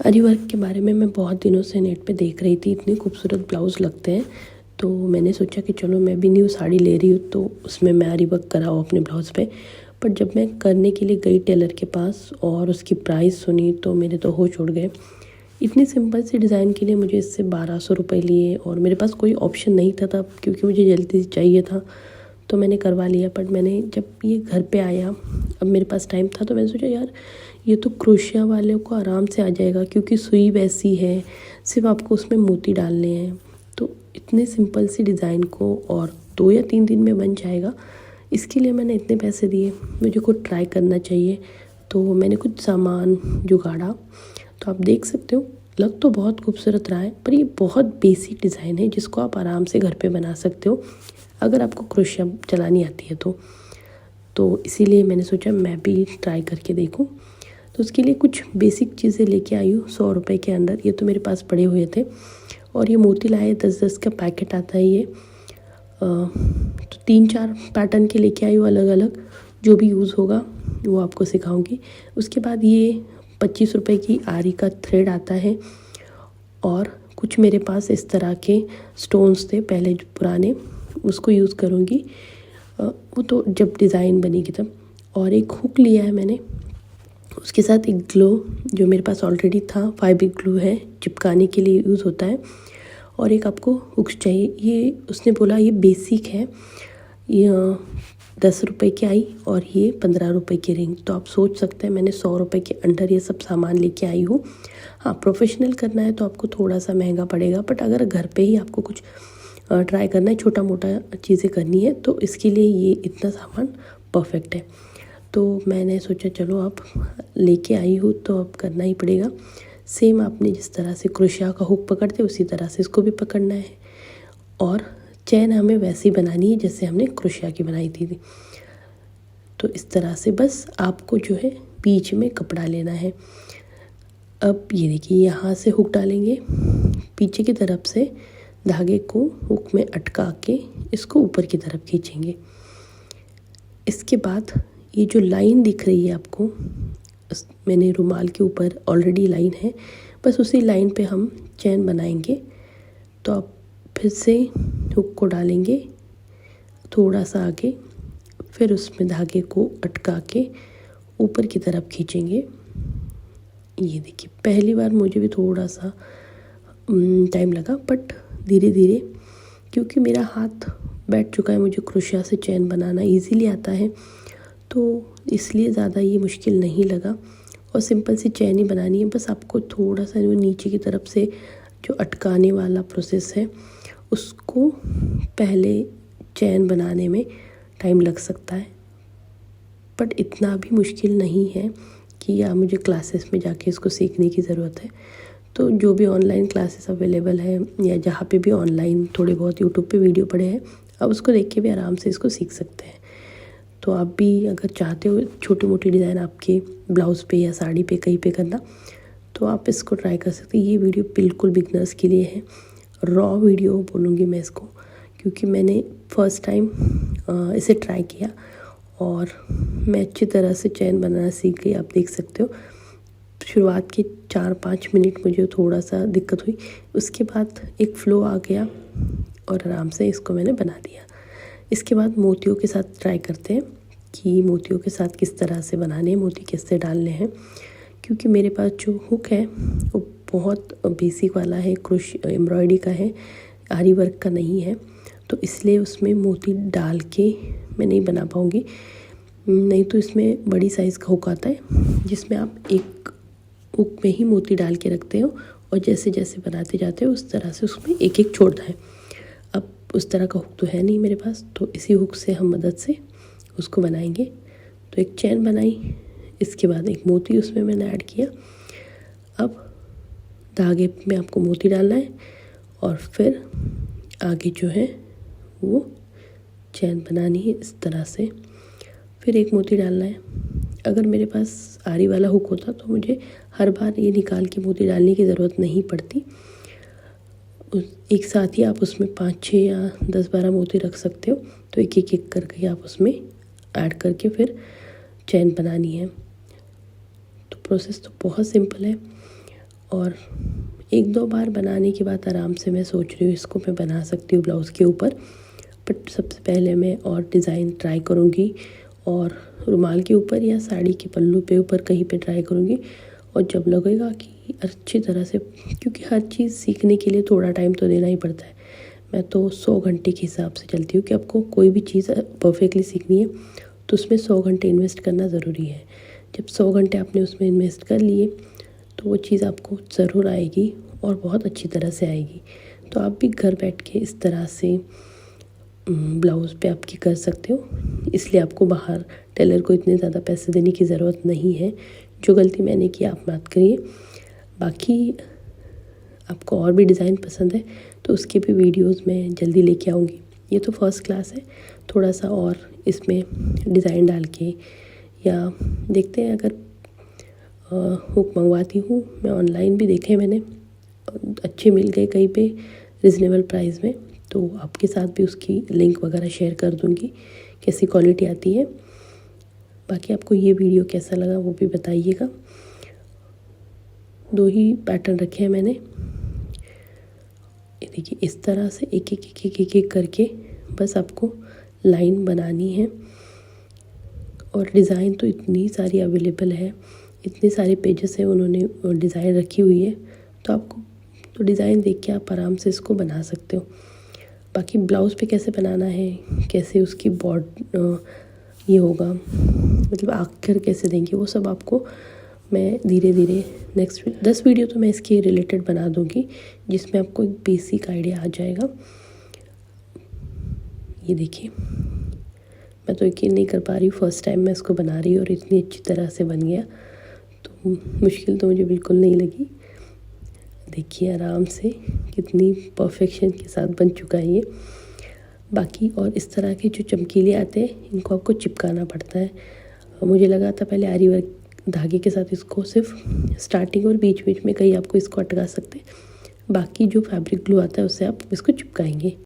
आरी वर्क के बारे में मैं बहुत दिनों से नेट पे देख रही थी, इतने खूबसूरत ब्लाउज़ लगते हैं। तो मैंने सोचा कि चलो मैं भी न्यू साड़ी ले रही हूँ तो उसमें मैं आरी वर्क कराऊँ अपने ब्लाउज़ पे। पर जब मैं करने के लिए गई टेलर के पास और उसकी प्राइस सुनी तो मेरे तो होश उड़ गए। इतनी सिंपल सी डिज़ाइन के लिए मुझे इससे 1200 रुपये लिए और मेरे पास कोई ऑप्शन नहीं था तब, क्योंकि मुझे जल्दी चाहिए था तो मैंने करवा लिया। पर मैंने जब ये घर पे आया, अब मेरे पास टाइम था तो मैंने सोचा यार ये तो क्रोशिया वाले को आराम से आ जाएगा, क्योंकि सुई वैसी है, सिर्फ आपको उसमें मोती डालने हैं। तो इतने सिंपल सी डिज़ाइन को और 2 या 3 दिन में बन जाएगा, इसके लिए मैंने इतने पैसे दिए, मुझे खुद ट्राई करना चाहिए। तो मैंने कुछ सामान जुगाड़ा, तो आप देख सकते हो लग तो बहुत खूबसूरत रहा है, पर ये बहुत बेसिक डिज़ाइन है जिसको आप आराम से घर पे बना सकते हो अगर आपको क्रोशिया चलानी आती है तो इसीलिए मैंने सोचा मैं भी ट्राई करके देखूं। तो उसके लिए कुछ बेसिक चीज़ें लेके आई हूँ 100 रुपये के अंदर। ये तो मेरे पास पड़े हुए थे और ये मोती लाए 10-10 का पैकेट आता है ये। तो 3-4 पैटर्न के लेके आई हूँ अलग अलग, जो भी यूज़ होगा वो आपको सिखाऊंगी। उसके बाद ये 25 रुपये की आरी का थ्रेड आता है और कुछ मेरे पास इस तरह के स्टोन्स थे पहले जो पुराने, उसको यूज़ करूँगी वो तो जब डिज़ाइन बनेगी तब। और एक हुक लिया है मैंने, उसके साथ एक ग्लो जो मेरे पास ऑलरेडी था, फैब्रिक ग्लू है, चिपकाने के लिए यूज़ होता है। और एक आपको हुक्स चाहिए, ये उसने बोला ये बेसिक है, ये 10 रुपये की आई और ये 15 रुपये की रिंग। तो आप सोच सकते हैं मैंने 100 रुपये के अंडर ये सब सामान लेके आई हूँ। हाँ, प्रोफेशनल करना है तो आपको थोड़ा सा महंगा पड़ेगा, बट अगर घर पे ही आपको कुछ ट्राई करना है, छोटा मोटा चीज़ें करनी है, तो इसके लिए ये इतना सामान परफेक्ट है। तो मैंने सोचा चलो अब लेके आई हूँ तो अब करना ही पड़ेगा। सेम आपने जिस तरह से क्रोशिया का हुक पकड़ते उसी तरह से इसको भी पकड़ना है और चैन हमें वैसे ही बनानी है जैसे हमने क्रोशिया की बनाई थी। तो इस तरह से बस आपको जो है बीच में कपड़ा लेना है। अब ये देखिए यहाँ से हुक डालेंगे, पीछे की तरफ से धागे को हुक में अटका के इसको ऊपर की तरफ खींचेंगे। इसके बाद ये जो लाइन दिख रही है आपको, मैंने रुमाल के ऊपर ऑलरेडी लाइन है, बस उसी लाइन पे हम चैन बनाएंगे। तो आप फिर से हुक को डालेंगे थोड़ा सा आगे, फिर उसमें धागे को अटका के ऊपर की तरफ खींचेंगे। ये देखिए पहली बार मुझे भी थोड़ा सा टाइम लगा, बट धीरे धीरे क्योंकि मेरा हाथ बैठ चुका है, मुझे क्रोशिया से चैन बनाना इजीली आता है, तो इसलिए ज़्यादा ये मुश्किल नहीं लगा। और सिंपल सी चैन ही बनानी है, बस आपको थोड़ा सा नीचे की तरफ से जो अटकाने वाला प्रोसेस है उसको पहले चैन बनाने में टाइम लग सकता है, बट इतना भी मुश्किल नहीं है कि या मुझे क्लासेस में जाके इसको सीखने की ज़रूरत है। तो जो भी ऑनलाइन क्लासेस अवेलेबल है या जहाँ पे भी ऑनलाइन थोड़े बहुत यूट्यूब पे वीडियो पड़े हैं, आप उसको देख के भी आराम से इसको सीख सकते हैं। तो आप भी अगर चाहते हो छोटी मोटी डिज़ाइन आपके ब्लाउज़ पे या साड़ी पे कहीं पे करना, तो आप इसको ट्राई कर सकते हैं। ये वीडियो बिल्कुल बिगनर्स के लिए है, रॉ वीडियो बोलूँगी मैं इसको, क्योंकि मैंने फर्स्ट टाइम इसे ट्राई किया और मैं अच्छी तरह से चैन बनाना सीख गई। आप देख सकते हो शुरुआत के 4-5 मिनट मुझे थोड़ा सा दिक्कत हुई, उसके बाद एक फ़्लो आ गया और आराम से इसको मैंने बना दिया। इसके बाद मोतियों के साथ ट्राई करते हैं कि मोतियों के साथ किस तरह से बनाने हैं, मोती किससे डालने हैं। क्योंकि मेरे पास जो हुक है वो बहुत बेसिक वाला है, एम्ब्रॉयडरी का है, आरी वर्क का नहीं है, तो इसलिए उसमें मोती डाल के मैं नहीं बना पाऊँगी। नहीं तो इसमें बड़ी साइज़ का हुक आता है जिसमें आप एक हुक में ही मोती डाल के रखते हो और जैसे जैसे बनाते जाते हो उस तरह से उसमें एक एक छोड़ना है। अब उस तरह का हुक तो है नहीं मेरे पास, तो इसी हुक से हम मदद से उसको बनाएंगे। तो एक चैन बनाई, इसके बाद एक मोती उसमें मैंने ऐड किया। अब धागे में आपको मोती डालना है और फिर आगे जो है वो चैन बनानी है इस तरह से, फिर एक मोती डालना है। अगर मेरे पास आरी वाला हुक होता तो मुझे हर बार ये निकाल के मोती डालने की ज़रूरत नहीं पड़ती, एक साथ ही आप उसमें 5-6 या 10-12 मोती रख सकते हो। तो एक एक एक करके आप उसमें ऐड करके फिर चैन बनानी है। तो प्रोसेस तो बहुत सिंपल है और एक दो बार बनाने के बाद आराम से मैं सोच रही हूँ इसको मैं बना सकती हूँ ब्लाउज़ के ऊपर। बट सबसे पहले मैं और डिज़ाइन ट्राई करूँगी और रुमाल के ऊपर या साड़ी के पल्लू पे ऊपर कहीं पे ट्राई करूँगी। और जब लगेगा कि अच्छी तरह से, क्योंकि हर चीज़ सीखने के लिए थोड़ा टाइम तो देना ही पड़ता है। मैं तो 100 घंटे के हिसाब से चलती हूँ कि आपको कोई भी चीज़ परफेक्टली सीखनी है तो उसमें 100 घंटे इन्वेस्ट करना ज़रूरी है। जब 100 घंटे आपने उसमें इन्वेस्ट कर लिए तो वो चीज़ आपको ज़रूर आएगी और बहुत अच्छी तरह से आएगी। तो आप भी घर बैठ के इस तरह से ब्लाउज़ पे आपकी कर सकते हो, इसलिए आपको बाहर टेलर को इतने ज़्यादा पैसे देने की ज़रूरत नहीं है। जो गलती मैंने की आप मत करिए। बाकी आपको और भी डिज़ाइन पसंद है तो उसके भी वीडियोस मैं जल्दी लेके आऊँगी। ये तो फर्स्ट क्लास है, थोड़ा सा और इसमें डिज़ाइन डाल के या देखते हैं। अगर हुक मंगवाती हूँ मैं, ऑनलाइन भी देखे मैंने, अच्छे मिल गए कहीं पे रिजनेबल प्राइस में, तो आपके साथ भी उसकी लिंक वगैरह शेयर कर दूँगी कैसी क्वालिटी आती है। बाकी आपको ये वीडियो कैसा लगा वो भी बताइएगा। 2 ही पैटर्न रखे हैं मैंने। ये देखिए इस तरह से एक एक एक एक एक एक करके बस आपको लाइन बनानी है। और डिज़ाइन तो इतनी सारी अवेलेबल है, इतने सारे पेजेस हैं उन्होंने डिज़ाइन रखी हुई है, तो आपको तो डिज़ाइन देख के आप आराम से इसको बना सकते हो। बाकी ब्लाउज़ पे कैसे बनाना है, कैसे उसकी ये होगा, मतलब आखिर कैसे देंगे, वो सब आपको मैं धीरे धीरे नेक्स्ट 10 वीडियो तो मैं इसके रिलेटेड बना दूँगी जिसमें आपको एक बेसिक आइडिया आ जाएगा। ये देखिए मैं तो यकीन नहीं कर पा रही हूँ, फर्स्ट टाइम मैं इसको बना रही हूँ और इतनी अच्छी तरह से बन गया, तो मुश्किल तो मुझे बिल्कुल नहीं लगी। देखिए आराम से कितनी परफेक्शन के साथ बन चुका है ये। बाकी और इस तरह के जो चमकीले आते हैं इनको आपको चिपकाना पड़ता है। मुझे लगा था पहले आरी वर्क धागे के साथ इसको सिर्फ स्टार्टिंग और बीच बीच में कहीं आपको इसको अटका सकते हैं, बाकी जो फैब्रिक ग्लू आता है उससे आप इसको चिपकाएंगे।